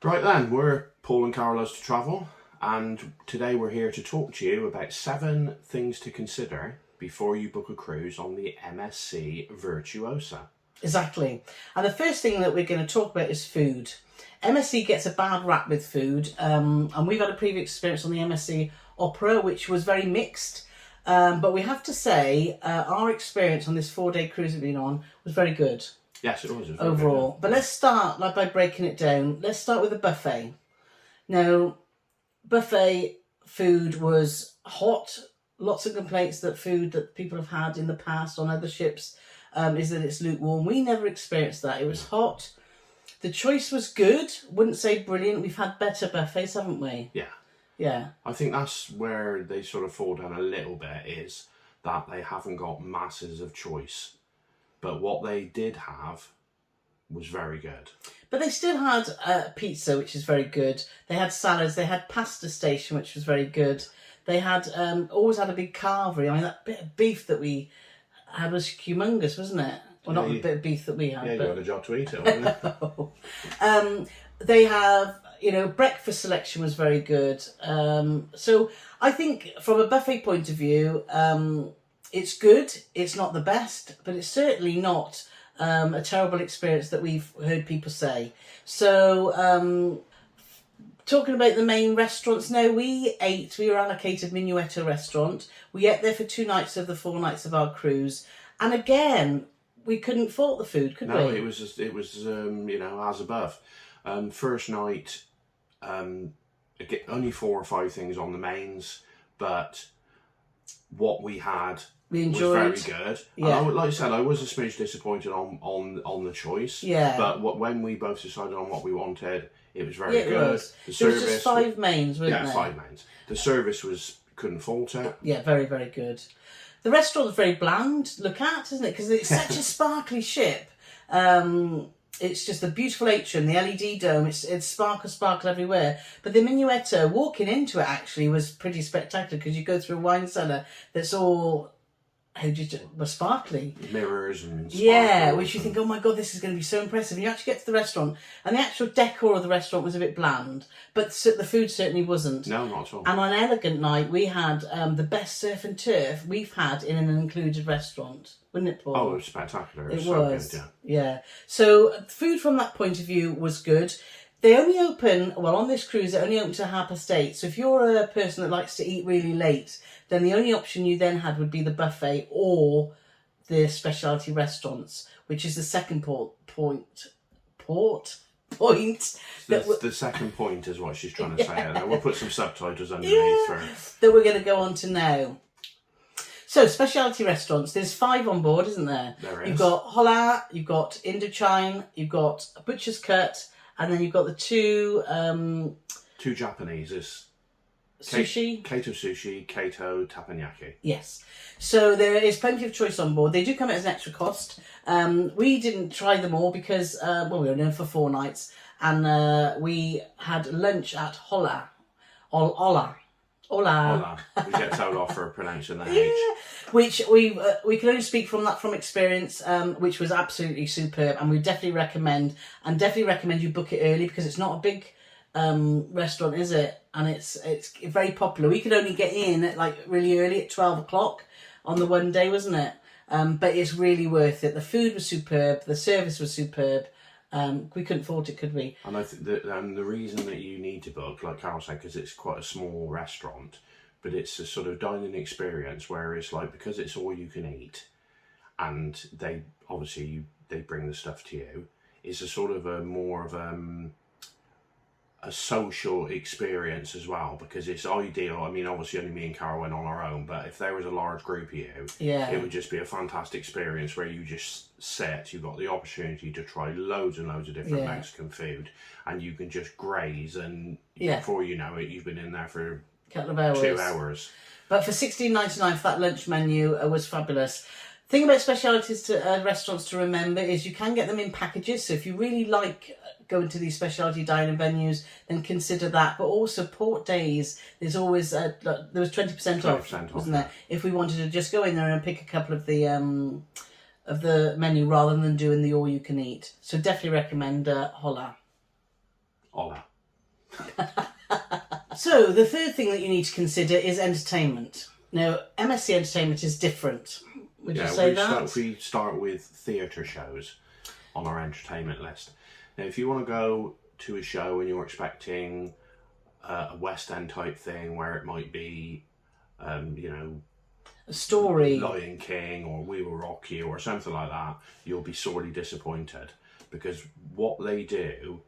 Right then, we're Paul and Carole to Travel, and today we're here to talk to you about 7 things to consider before you book a cruise on the MSC Virtuosa. Exactly. And the first thing that we're going to talk about is food. MSC gets a bad rap with food, and we've had a previous experience on the MSC Opera, which was very mixed. But we have to say, our experience on this 4-day cruise we've been on was very good. Yes, it was. Overall. Good, yeah. But let's start by breaking it down. Let's start with the buffet. Now, buffet food was hot. Lots of complaints that food that people have had in the past on other ships is that it's lukewarm. We never experienced that. It was hot. The choice was good. Wouldn't say brilliant. We've had better buffets, haven't we? Yeah. Yeah. I think that's where they sort of fall down a little bit, is that they haven't got masses of choice. But what they did have was very good. But they still had pizza, which is very good. They had salads. They had pasta station, which was very good. They had always had a big carvery. I mean, that bit of beef that we had was humongous, wasn't it? Well, not the bit of beef that we had. Yeah, but... you had a job to eat it, wasn't it? They have, breakfast selection was very good. So I think from a buffet point of view, it's good. It's not the best, but it's certainly not a terrible experience that we've heard people say. So talking about the main restaurants now, we were allocated Minuetto restaurant. We ate there for 2 nights of the 4 nights of our cruise. And again, we couldn't fault the food, could we? No, it was as above. First night, only 4 or 5 things on the mains, but what we had was very good. Yeah. And like I said, I was a smidge disappointed on the choice. Yeah. But when we both decided on what we wanted, it was very it good. Was. The There was just 5 mains, wasn't there? Yeah, 5 mains. The service couldn't fault it. Yeah, very, very good. The restaurant was very bland to look at, isn't it? Because it's such a sparkly ship. It's just a beautiful atrium, the LED dome, it's sparkle everywhere. But the Minuetto, walking into it actually was pretty spectacular, because you go through a wine cellar that's all sparkly. Mirrors and sparkles. Yeah, which you think, oh my God, this is going to be so impressive. And you actually get to the restaurant, and the actual decor of the restaurant was a bit bland, but the food certainly wasn't. No, not at all. And on an elegant night, we had the best surf and turf we've had in an included restaurant. Wouldn't it, Paul? Oh, it was spectacular. It so was. Good, yeah. So food from that point of view was good. They only open, on this cruise, they only open to 8:30. So if you're a person that likes to eat really late, then the only option you then had would be the buffet or the specialty restaurants, which is the second point. The second point is what she's trying to say. And we'll put some subtitles underneath for that we're going to go on to now. So, specialty restaurants, there's 5 on board, isn't there? There is. You've got Hola, you've got Indochine, you've got a Butcher's Cut, and then you've got the 2... 2 Japanese is sushi? Kato Sushi, Kato Teppanyaki. Yes. So there is plenty of choice on board. They do come at an extra cost. We didn't try them all because, we were there for 4 nights, and we had lunch at Hola. Hola. We get told off for pronouncing the H. Which we can only speak from experience, which was absolutely superb, and we definitely recommend you book it early, because it's not a big restaurant, is it? And it's very popular. We could only get in at really early at 12 o'clock on the one day, wasn't it? But it's really worth it. The food was superb. The service was superb. We couldn't fault it, could we? And I think that the reason that you need to book, like Carole said, because it's quite a small restaurant, but it's a sort of dining experience where it's because it's all you can eat, and they bring the stuff to you. It's a sort of a more of a social experience as well, because it's ideal. I mean, obviously only me and Carole went on our own, but if there was a large group of you, it would just be a fantastic experience where you just sit, you've got the opportunity to try loads and loads of different Mexican food, and you can just graze, and before you know it, you've been in there for a couple of hours. 2 hours. But for $16.99 for that lunch menu was fabulous. Thing about specialities restaurants to remember is you can get them in packages. So if you really like going to these specialty dining venues, then consider that. But also port days, there's always there was 20% off, wasn't there? If we wanted to just go in there and pick a couple of the menu rather than doing the all you can eat. So definitely recommend Hola. Hola. So the third thing that you need to consider is entertainment. Now, MSC Entertainment is different. Would you say that? We start with theatre shows on our entertainment list. Now, if you want to go to a show and you're expecting a West End type thing where it might be, A story. Lion King or We Will Rock You or something like that, you'll be sorely disappointed, because what they do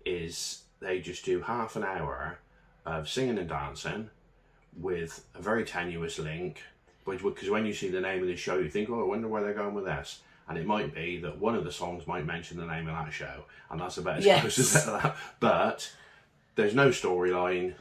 is they just do half an hour of singing and dancing with a very tenuous link, because when you see the name of the show you think, oh, I wonder where they're going with this, and it might be that one of the songs might mention the name of that show, and that's about as close as that. But there's no storyline.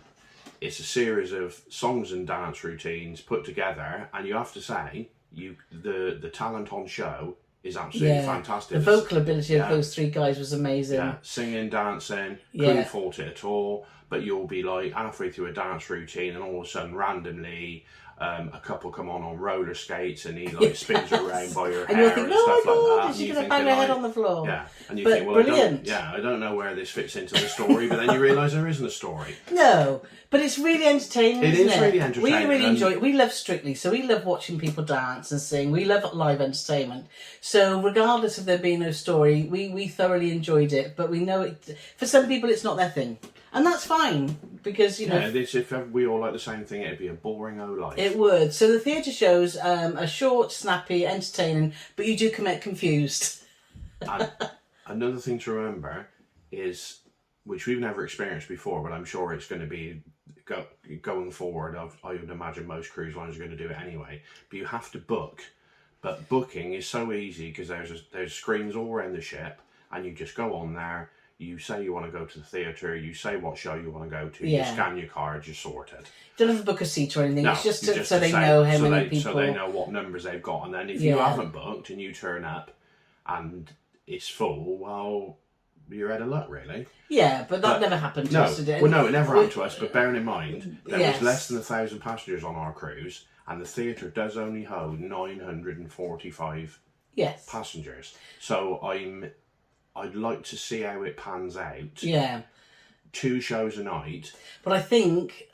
It's a series of songs and dance routines put together, and you have to say, the talent on show is absolutely fantastic. The vocal ability of those three guys was amazing. Yeah, singing, dancing, couldn't fault it at all. But you'll be like halfway through a dance routine, and all of a sudden, randomly, a couple come on roller skates, and he like spins around by your hair thinking, and stuff like that. Is she going to bang her head on the floor? Yeah, and you think, well, I don't know where this fits into the story, but then you realise there isn't a story. No, but it's really entertaining. It is really entertaining. We really enjoy it. We love Strictly, so we love watching people dance and sing. We love live entertainment. So regardless of there being no story, we thoroughly enjoyed it. But we know it, for some people it's not their thing. And that's fine, because, if we all like the same thing, it'd be a boring old life. It would. So the theatre shows are short, snappy, entertaining, but you do get confused. And another thing to remember is, which we've never experienced before, but I'm sure it's going to be going forward. I would imagine most cruise lines are going to do it anyway. But you have to book. But booking is so easy because there's screens all around the ship, and you just go on there. You say you want to go to the theatre, you say what show you want to go to, you scan your card, you're sorted. Don't have to book a seat or anything, it's just so they know how many people... So they know what numbers they've got, and then if you haven't booked and you turn up and it's full, well, you're out of luck, really. Yeah, but that never happened to us, did it? Well, no, it never happened to us, but bearing in mind, there was less than 1,000 passengers on our cruise, and the theatre does only hold 945 passengers. So I'd like to see how it pans out. Yeah. 2 shows a night. But I think,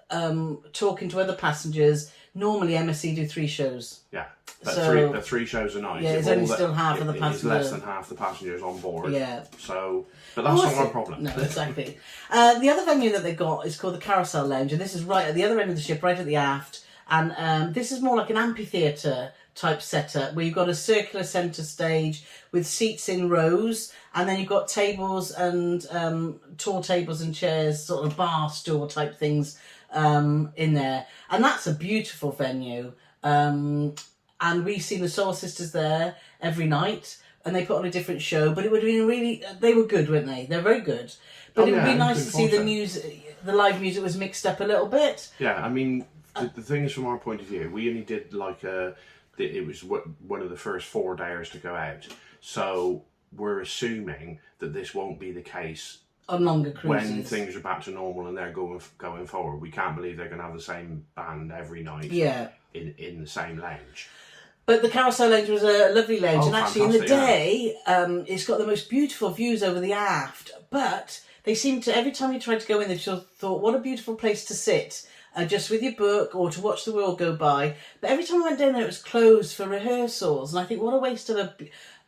talking to other passengers, normally MSC do 3 shows. Yeah. But 3 shows a night. Yeah, it's only still half of the passengers. It's less than half the passengers on board. Yeah. So, but that's not our problem. No, exactly. The other venue that they've got is called the Carousel Lounge, and this is right at the other end of the ship, right at the aft. And this is more like an amphitheatre type setup where you've got a circular centre stage with seats in rows, and then you've got tables and tall tables and chairs, sort of bar stool type things in there, and that's a beautiful venue. And we've seen the Soul Sisters there every night, and they put on a different show, but it would have been they were good, weren't they? They're very good, but it would be nice to see the live music was mixed up a little bit. Yeah, I mean, the thing is, from our point of view, we only did it was one of the first 4 days to go out, so we're assuming that this won't be the case on longer cruises when things are back to normal and they're going forward. We can't believe they're going to have the same band every night in the same lounge. But the Carousel Lounge was a lovely lounge, and actually in the day it's got the most beautiful views over the aft, but they seem to, every time you tried to go in, they just thought, what a beautiful place to sit. Just with your book or to watch the world go by. But every time I went down there, it was closed for rehearsals. And I think, what a waste of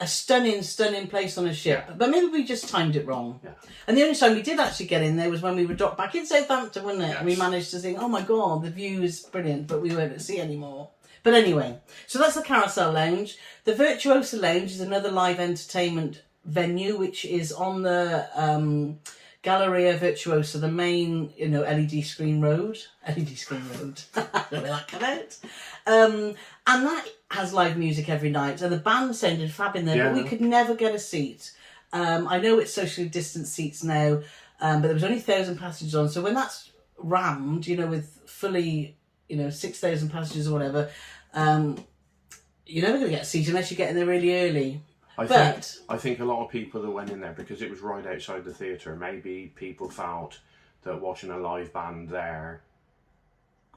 a stunning, stunning place on a ship. Yeah. But maybe we just timed it wrong. Yeah. And the only time we did actually get in there was when we were dropped back in Southampton, wasn't it? Yes. And we managed to think, oh my God, the view is brilliant, but we weren't able to see anymore. But anyway, so that's the Carousel Lounge. The Virtuosa Lounge is another live entertainment venue, which is on the... Galleria Virtuosa, the main, LED screen road. LED screen road. Where that come out. And that has live music every night. And the band sounded fab in there, but we could never get a seat. I know it's socially distanced seats now, but there was only 1,000 passengers on. So when that's rammed, with fully, 6,000 passengers or whatever, you're never going to get a seat unless you get in there really early. I think a lot of people that went in there, because it was right outside the theatre, maybe people felt that watching a live band there,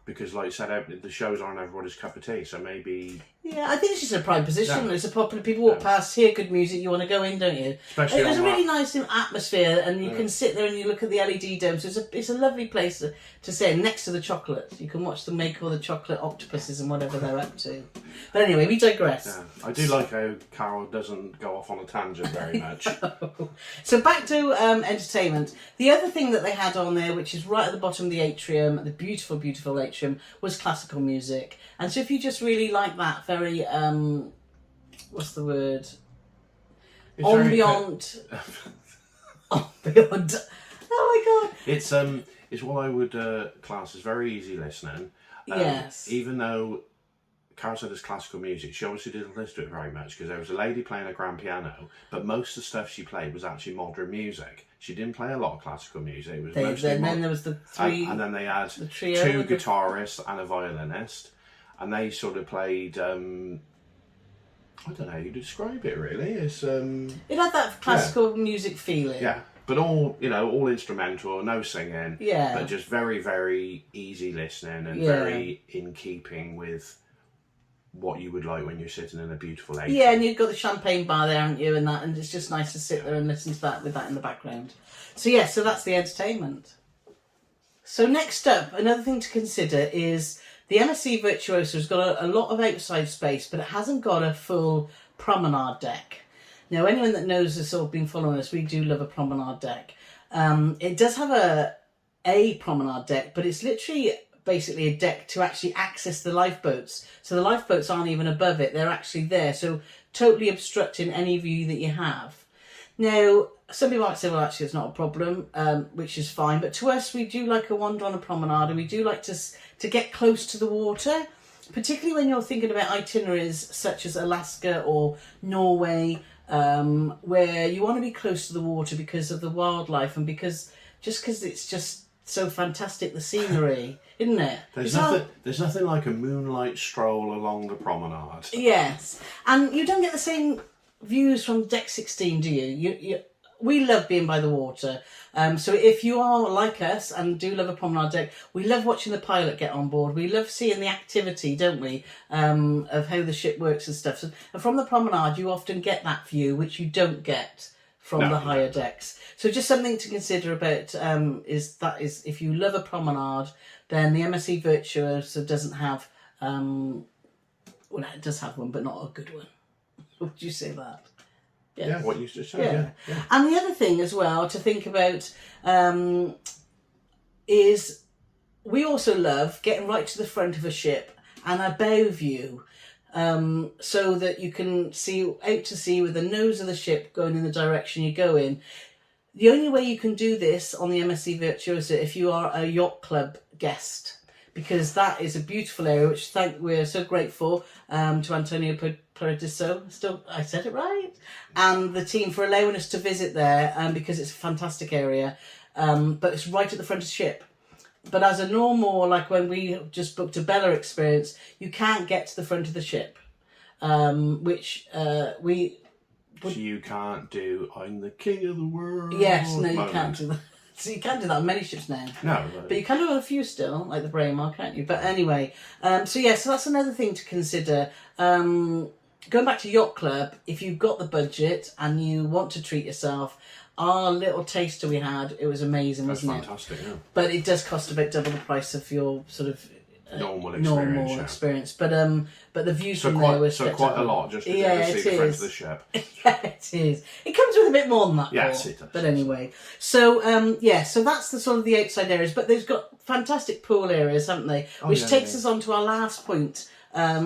because like I said, the shows aren't everybody's cup of tea, so maybe Yeah, I think it's just a prime position. Yeah. It's a popular. People walk past, hear good music, you want to go in, don't you? Especially It was a on really that. nice atmosphere, and you can sit there and you look at the LED dome. So it's a lovely place to sit next to the chocolate. You can watch them make all the chocolate octopuses and whatever they're up to. But anyway, we digress. Yeah. I do like how Carole doesn't go off on a tangent very much. So back to entertainment. The other thing that they had on there, which is right at the bottom of the atrium, the beautiful, beautiful atrium, was classical music. And so if you just really like that very, what's the word? Ambient. Ambient. Oh my God. It's what I would class as very easy listening. Yes. Even though Carole said it's classical music, she obviously didn't listen to it very much because there was a lady playing a grand piano, but most of the stuff she played was actually modern music. She didn't play a lot of classical music. It was mostly then there was the three. and then they had the trio two guitarists and a violinist, and they sort of played. I don't know how you describe it really. It's It had that classical music feeling. yeah, but all all instrumental, no singing. Yeah. But just very, very easy listening and Yeah. very in keeping with what you would like when you're sitting in a beautiful atrium. Yeah, and you've got the champagne bar there, haven't you? And it's just nice to sit there and listen to that with that in the background. So yeah, so that's the entertainment. So next up, another thing to consider is the MSC Virtuosa has got a lot of outside space, but it hasn't got a full promenade deck. Now, anyone that knows us or been following us, we do love a promenade deck. It does have a promenade deck, but it's literally basically a deck to actually access the lifeboats. So the lifeboats aren't even above it, they're actually there. So totally obstructing any view that you have. Now, some people might say, well, actually, it's not a problem, which is fine. But to us, we do like a wander on a promenade, and we do like to get close to the water, particularly when you're thinking about itineraries such as Alaska or Norway, where you want to be close to the water because of the wildlife and because it's just so fantastic, the scenery, isn't it? There's nothing like a moonlight stroll along the promenade. Yes, and you don't get the same views from deck 16, do you? We love being by the water. So if you are like us and do love a promenade deck, we love watching the pilot get on board. We love seeing the activity, don't we, of how the ship works and stuff. So, and from the promenade, you often get that view, which you don't get from the higher decks. So just something to consider about is if you love a promenade, then the MSC Virtuosa doesn't have, well, it does have one, but not a good one. Would you say that? Yes. Yeah, what you just said. Yeah. And the other thing as well to think about is we also love getting right to the front of a ship and a bow view, so that you can see out to sea with the nose of the ship going in the direction you go in. The only way you can do this on the MSC Virtuosa if you are a yacht club guest, because that is a beautiful area, which we're so grateful to Antonio Paradiso, still I said it right, and the team for allowing us to visit there, because it's a fantastic area, but it's right at the front of the ship. But as a normal, like when we just booked a Bella experience, you can't get to the front of the ship, which we... So you can't do I'm the king of the world. Yes, no, you moment. can't do that. So you can't do that on many ships now. No. But you can do it on a few still, like the Braemar, can't you? But anyway, so that's another thing to consider. Going back to Yacht Club, if you've got the budget and you want to treat yourself, our little taster we had, it was amazing, That's wasn't fantastic, yeah. But it does cost about double the price of your sort of normal experience. But the views so from quite, there were so quite a lot just to see the front of the ship. Yeah, it is. It comes with a bit more than that. Yes, Paul. it does. But anyway, so so that's the sort of the outside areas. But they've got fantastic pool areas, haven't they? Which takes us on to our last point,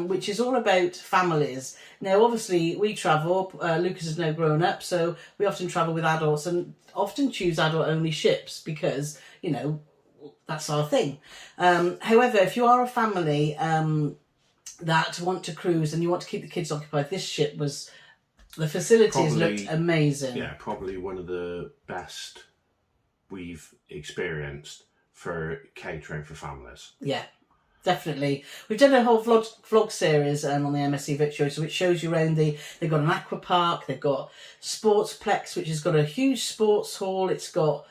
which is all about families. Now, obviously, we travel. Lucas is now grown up, so we often travel with adults and often choose adult-only ships because, that's our thing. However, if you are a family that want to cruise and you want to keep the kids occupied, this ship was... The facilities looked amazing. Yeah, probably one of the best we've experienced for catering for families. Yeah, definitely. We've done a whole vlog series on the MSC Virtuosa, which shows you around they've got an aqua park, they've got Sportsplex, which has got a huge sports hall, it's got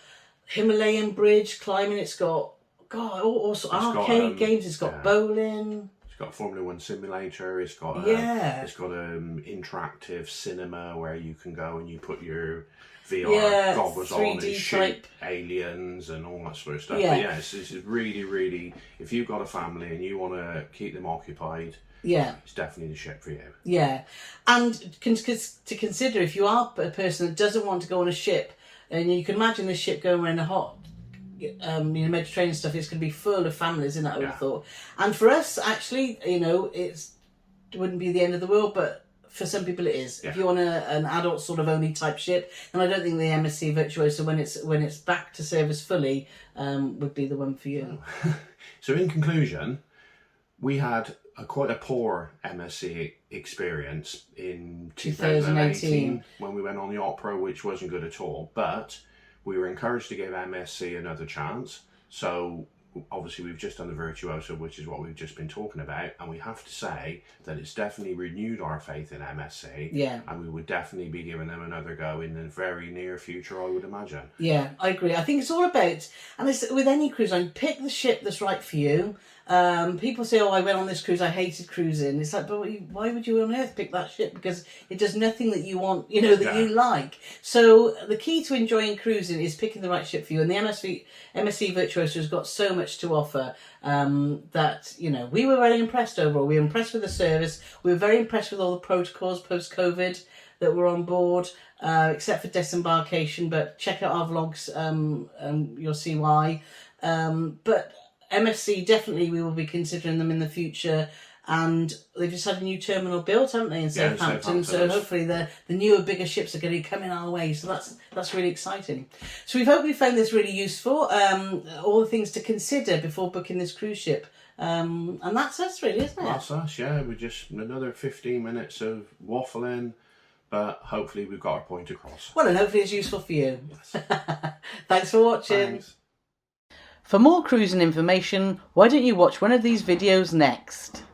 Himalayan bridge climbing, it's got, all sorts of arcade games, it's got bowling. It's got a Formula 1 simulator. It's got it's got interactive cinema where you can go and you put your VR goggles on and shoot aliens and all that sort of stuff. But this is really, really, if you've got a family and you want to keep them occupied, it's definitely the ship for you. Yeah, and to consider, if you are a person that doesn't want to go on a ship, and you can imagine the ship going around the hot Mediterranean stuff, it's going to be full of families, isn't it? I would have thought. And for us, actually, it wouldn't be the end of the world, but for some people it is. If you want an adult sort of only type ship, then I don't think the MSC Virtuosa, when it's back to service fully, would be the one for you. So in conclusion, we had quite a poor MSC experience in 2018 when we went on the Opera, which wasn't good at all, but we were encouraged to give MSC another chance. So obviously we've just done the Virtuosa, which is what we've just been talking about, and we have to say that it's definitely renewed our faith in MSC. And we would definitely be giving them another go in the very near future, I would imagine. Yeah, I agree. I think it's all about, and it's with any cruise line, pick the ship that's right for you. People say, I went on this cruise, I hated cruising. It's like, but why would you on earth pick that ship? Because it does nothing that you want, that you like. So the key to enjoying cruising is picking the right ship for you. And the MSC Virtuosa has got so much to offer that, we were very impressed overall. We were impressed with the service. We were very impressed with all the protocols post-COVID that were on board, except for disembarkation. But check out our vlogs, you'll see why. But MSC, definitely we will be considering them in the future, and they've just had a new terminal built, haven't they, in Southampton? So hopefully the newer, bigger ships are going to be coming our way. So that's really exciting. So we hope you found this really useful. All the things to consider before booking this cruise ship. And that's us, really, isn't it? That's us, yeah. We're just another 15 minutes of waffling, but hopefully we've got our point across. Well, and hopefully it's useful for you. Yes. Thanks for watching. Thanks. For more cruising information, why don't you watch one of these videos next?